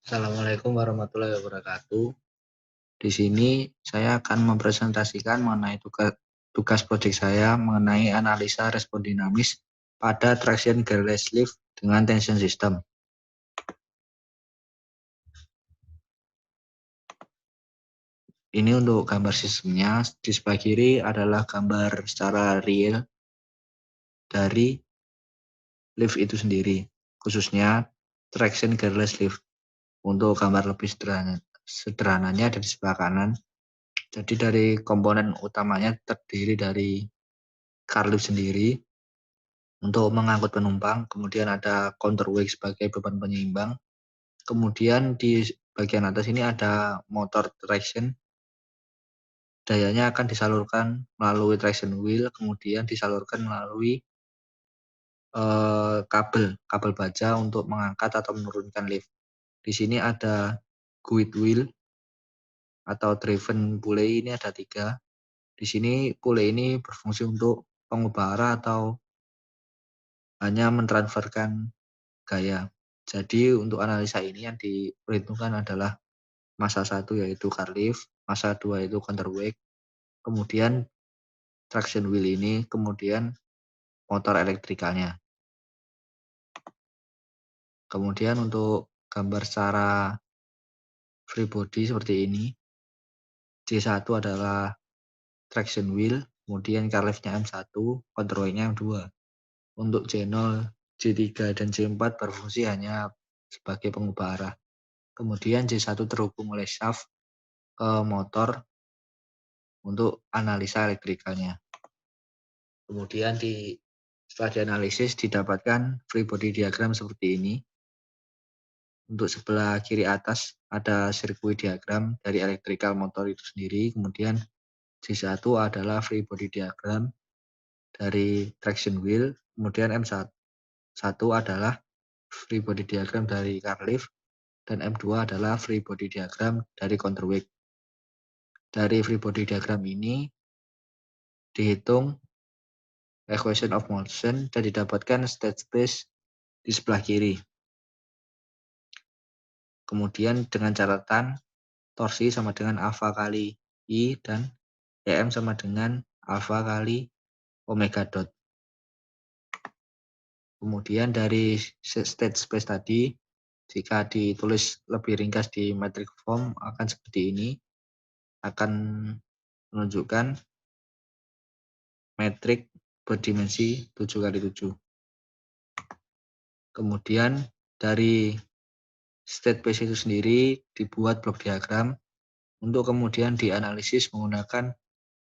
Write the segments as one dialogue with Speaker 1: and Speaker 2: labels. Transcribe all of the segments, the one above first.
Speaker 1: Assalamualaikum warahmatullahi wabarakatuh. Di sini saya akan mempresentasikan mengenai tugas proyek saya mengenai analisa respon dinamis pada traction gearless lift dengan tension system. Ini untuk gambar sistemnya. Di sebelah kiri adalah gambar secara real dari lift itu sendiri, khususnya traction gearless lift. Untuk gambar lebih sederhananya ada di sebelah kanan. Jadi dari komponen utamanya terdiri dari car lift sendiri untuk mengangkut penumpang, kemudian ada counterweight sebagai beban penyeimbang, kemudian di bagian atas ini ada motor traction, dayanya akan disalurkan melalui traction wheel, kemudian disalurkan melalui kabel baja untuk mengangkat atau menurunkan lift. Di sini ada guide wheel atau driven pulley, ini ada 3. Di sini pulley ini berfungsi untuk pengubah arah atau hanya mentransferkan gaya. Jadi untuk analisa ini yang diperhitungkan adalah massa 1 yaitu car lift, massa 2 yaitu counterweight, kemudian traction wheel ini, kemudian motor elektrikalnya. Kemudian untuk gambar secara free body seperti ini, J1 adalah traction wheel, kemudian car lift-nya M1, counterweight-nya M2. Untuk J0, J3, dan J4 berfungsi hanya sebagai pengubah arah. Kemudian J1 terhubung oleh shaft ke motor untuk analisa elektrikalnya. Kemudian setelah dianalisis didapatkan free body diagram seperti ini. Untuk sebelah kiri atas ada sirkuit diagram dari electrical motor itu sendiri. Kemudian J1 adalah free body diagram dari traction wheel. Kemudian M1 adalah free body diagram dari car lift. Dan M2 adalah free body diagram dari counterweight. Dari free body diagram ini dihitung equation of motion dan didapatkan state space di sebelah kiri. Kemudian dengan catatan torsi sama dengan alfa kali I dan EM sama dengan alfa kali omega dot. Kemudian dari state space tadi, jika ditulis lebih ringkas di metric form akan seperti ini, akan menunjukkan metrik berdimensi 7x7. Kemudian dari state space itu sendiri dibuat blok diagram untuk kemudian dianalisis menggunakan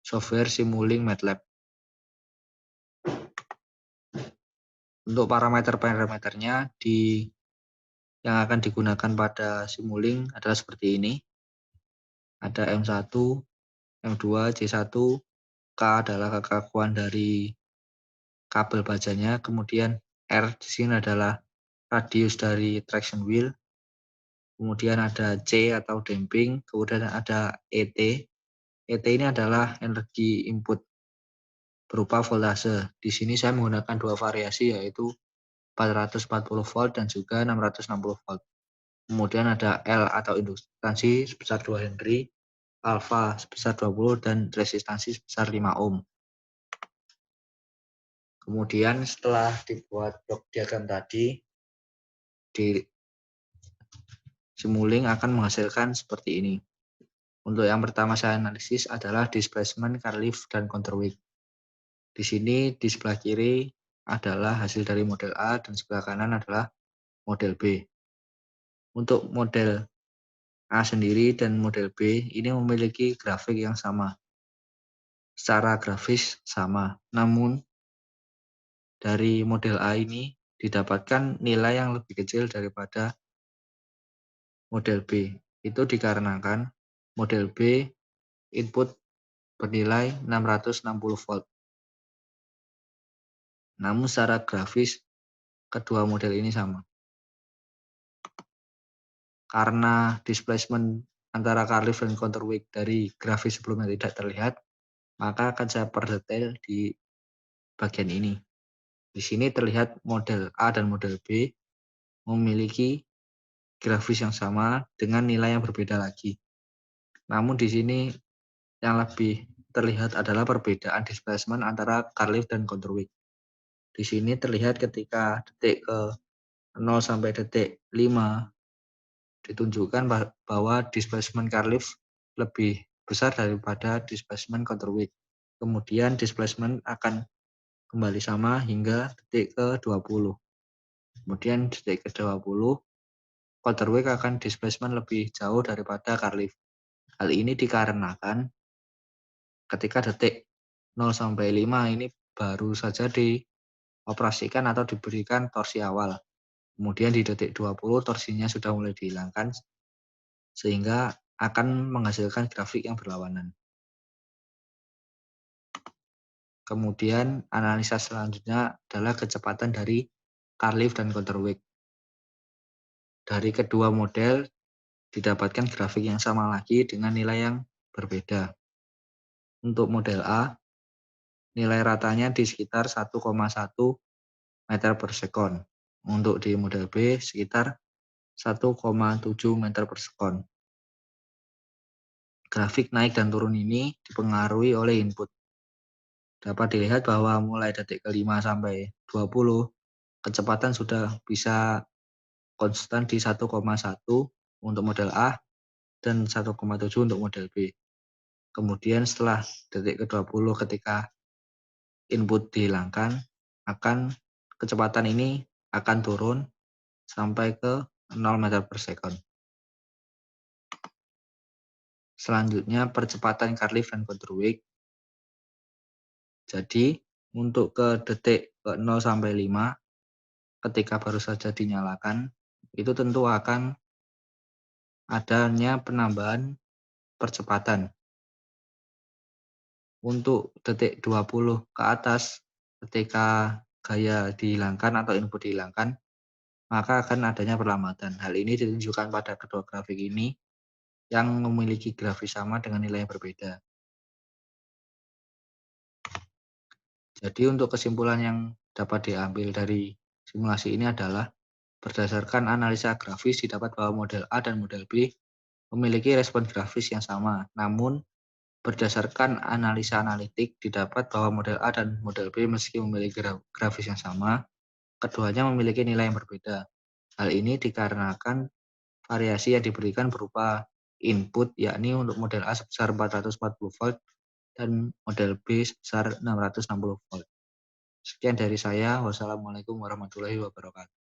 Speaker 1: software Simulink MATLAB. Untuk parameter-parameternya yang akan digunakan pada Simulink adalah seperti ini. Ada M1, M2, J1, K adalah kekakuan dari kabel bajanya, kemudian R di sini adalah radius dari traction wheel, kemudian ada C atau damping, kemudian ada ET. ET ini adalah energi input berupa voltase. Di sini saya menggunakan 2 variasi yaitu 440 volt dan juga 660 volt. Kemudian ada L atau industansi sebesar 2 Henry, alfa sebesar 20 dan resistansi sebesar 5 ohm. Kemudian setelah dibuat blok diagram tadi, di Simulink akan menghasilkan seperti ini. Untuk yang pertama saya analisis adalah displacement, car lift, dan counterweight. Di sini di sebelah kiri adalah hasil dari model A dan sebelah kanan adalah model B. Untuk model A sendiri dan model B ini memiliki grafik yang sama. Secara grafis sama, namun dari model A ini didapatkan nilai yang lebih kecil daripada model B. Itu dikarenakan model B input bernilai 660 volt. Namun secara grafis kedua model ini sama. Karena displacement antara car lift dan counterweight dari grafis sebelumnya tidak terlihat, maka akan saya perdetail di bagian ini. Di sini terlihat model A dan model B memiliki grafis yang sama dengan nilai yang berbeda lagi. Namun di sini yang lebih terlihat adalah perbedaan displacement antara Carlif dan Counterweight. Di sini terlihat ketika detik ke 0 sampai detik 5 ditunjukkan bahwa displacement Carlif lebih besar daripada displacement Counterweight. Kemudian displacement akan kembali sama hingga detik ke 20. Kemudian detik ke 20 Counterweight akan displacement lebih jauh daripada Carlif. Hal ini dikarenakan ketika detik 0 sampai 5 ini baru saja dioperasikan atau diberikan torsi awal. Kemudian di detik 20 torsinya sudah mulai dihilangkan sehingga akan menghasilkan grafik yang berlawanan. Kemudian analisa selanjutnya adalah kecepatan dari Carlif dan Counterweight. Dari kedua model didapatkan grafik yang sama lagi dengan nilai yang berbeda. Untuk model A, nilai ratanya di sekitar 1,1 meter per sekon. Untuk di model B sekitar 1,7 meter per sekon. Grafik naik dan turun ini dipengaruhi oleh input. Dapat dilihat bahwa mulai detik ke-5 sampai 20, kecepatan sudah bisa konstan di 1,1 untuk model A dan 1,7 untuk model B. Kemudian setelah detik ke-20 ketika input dihilangkan, kecepatan ini akan turun sampai ke 0 meter per sekon. Selanjutnya percepatan Carlif dan Counterweight. Jadi untuk ke detik ke 0 sampai 5 ketika baru saja dinyalakan itu tentu akan adanya penambahan percepatan. Untuk detik 20 ke atas ketika gaya dihilangkan atau input dihilangkan maka akan adanya perlambatan. Hal ini ditunjukkan pada kedua grafik ini yang memiliki grafis sama dengan nilai yang berbeda. Jadi untuk kesimpulan yang dapat diambil dari simulasi ini adalah berdasarkan analisa grafis didapat bahwa model A dan model B memiliki respon grafis yang sama. Namun berdasarkan analisa analitik didapat bahwa model A dan model B meski memiliki grafis yang sama, keduanya memiliki nilai yang berbeda. Hal ini dikarenakan variasi yang diberikan berupa input yakni untuk model A sebesar 440 volt dan model B sebesar 660 volt. Sekian dari saya. Wassalamualaikum warahmatullahi wabarakatuh.